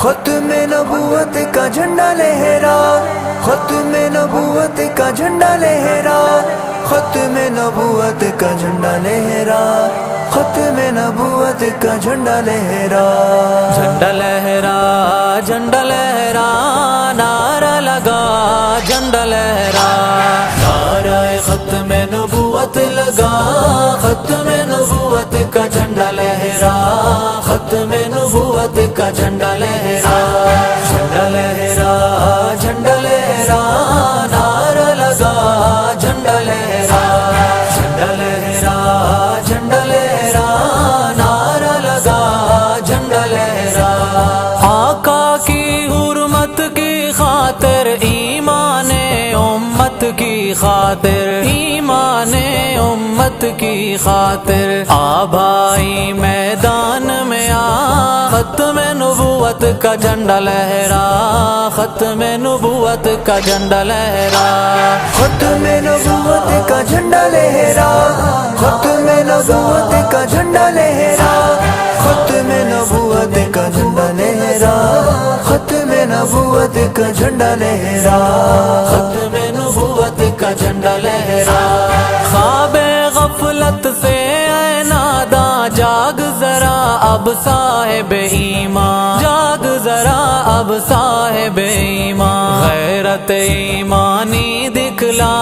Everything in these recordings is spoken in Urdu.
ختم نبوت کا جھنڈا لہرا، ختم نبوت کا جھنڈا لہرا، ختم نبوت کا جھنڈا لہرا، ختم نبوت کا جھنڈا لہرا، جھنڈا لہرا، جھنڈا لہرا، نعرہ لگا جھنڈا لہرا، نعرہ ختم نبوت لگا، ختم نبوت کا جھنڈا لہرا، ختم نبوت کا جھنڈا لہرا، جھنڈا لہرا، جھنڈا لہرا، نعرہ لگا جھنڈا لہرا، جھنڈا لہرا، جھنڈا لہرا، نعرہ لگا جھنڈا لہرا، آقا کی حرمت کی خاطر، ایمان امت کی خاطر، ایمان امت کی خاطر، آبائی میدان میں آ، ختم نبوت کا جھنڈا لہرا، ختم نبوت کا جھنڈا لہرا، ختم نبوت کا جھنڈا لہرا، ختم نبوت کا جھنڈا لہرا، ختم نبوت کا جھنڈا لہرا، ختم نبوت کا جھنڈا لہرا، ختم نبوت کا جھنڈا لہرا، خواب غفلت سے اے ناداں جاگ ذرا اب صاحب ایمان، جاگ ذرا اب صاحب ایمان، غیرت ایمانی دکھلا،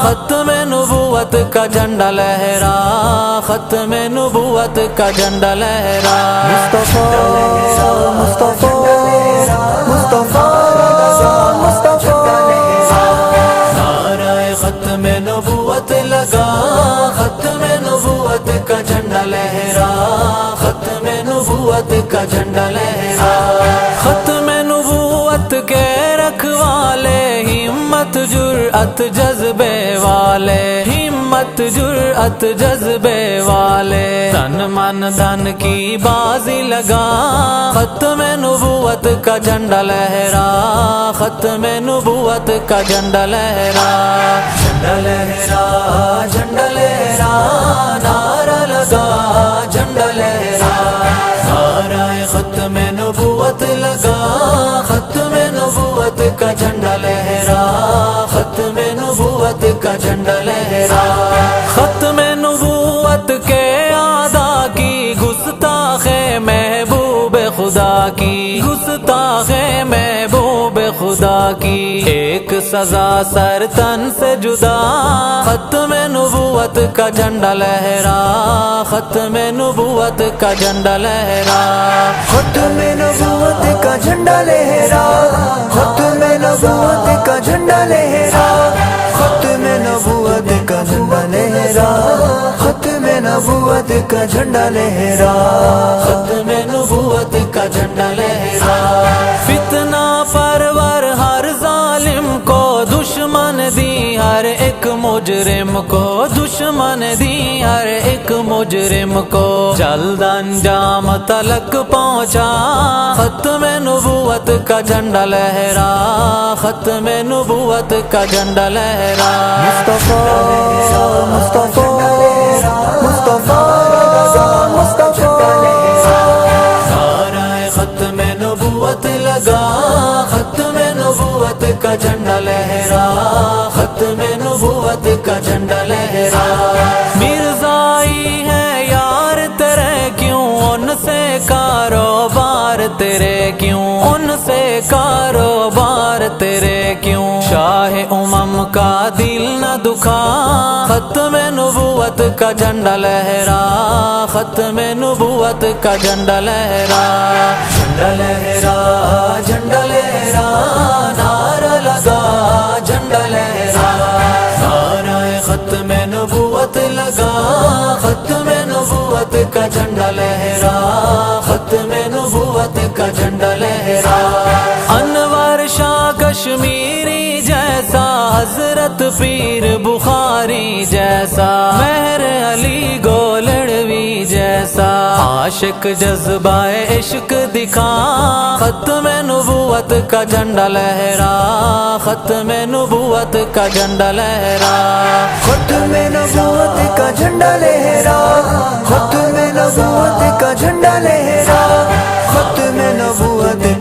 ختم نبوت کا جھنڈا لہرا، ختم نبوت کا جھنڈا لہرا، مصطفیٰ مصطفیٰ مصطفیٰ مصطفیٰ، نعرہ ختم نبوت لگا، ختم نبوت کا جھنڈا لہرا، ختم نبوت کا جھنڈا لہرا، ختم نبوت کے رکھوالے، ہمت جرأت جذبے والے، ہمت جرأت جذبے والے، تن من دھن کی بازی لگا، ختم نبوت کا جھنڈا لہرا، ختم نبوت کا جھنڈا لہرا، جھنڈا لہرا، جھنڈا لہرا، نعرہ لگا جھنڈا لہرا، نعرہ ختم نبوت لگا، ختم نبوت کا جھنڈا لہرا، ختم نبوت کا جھنڈا لہرا، ختم نبوت کے اعداء کی گستاخ محبوب خدا کی، گستاخ محبوب خدا کی، ایک سزا سر تن سے جدا، ختم نبوت کا جھنڈا لہرا، ختم نبوت کا جھنڈا لہرا، ختم نبوت کا جھنڈا لہرا، ختم نبوت کا جھنڈا لہرا، ختم نبوت کا جھنڈا لہرا، ختم نبوت کا جھنڈا لہرا، ختم نبوت کا جھنڈا لہرا، فتنہ پرور ہر ظالم کو دشمن دی، ہر ایک مجرم کو دشمن دی، ہر ایک مجرم کو جلد انجام تلک پہنچا، ختم نبوت کا جھنڈا لہرا، ختم نبوت کا جھنڈا لہرا، مصطفیٰ مصطفیٰ مصطفیٰ مصطفیٰ، نعرہ ختم نبوت لگا، ختم نبوت کا جھنڈا لہرا، ختم نبوت کا جھنڈا لہرا، مرزائی ہے یار تیرے کیوں، ان سے کاروبار تیرے کیوں، ان سے کاروبار تیرے کیوں، شاہ امم کا دل نہ دکھا، ختم نبوت کا جھنڈا لہرا، ختم نبوت کا جھنڈا لہرا، جھنڈا لہرا، جھنڈا لہرا، نعرہ لگا جھنڈا لہرا، نعرہ ختم نبوت لگا، ختم نبوت کا جھنڈا لہرا، ختم نبوت کا جھنڈا لہرا، انور شاہ کشمیری جیسا، حضرت پیر بخاری جیسا، مہر علی گولڑوی جیسا، عاشق جذبہ عشق دکھا، ختم نبوت کا جھنڈا لہرا، ختم نبوت کا جھنڈا لہرا، ختم نبوت کا جھنڈا لہرا، ختم نبوت کا جھنڈا لہرا، ختم نبوت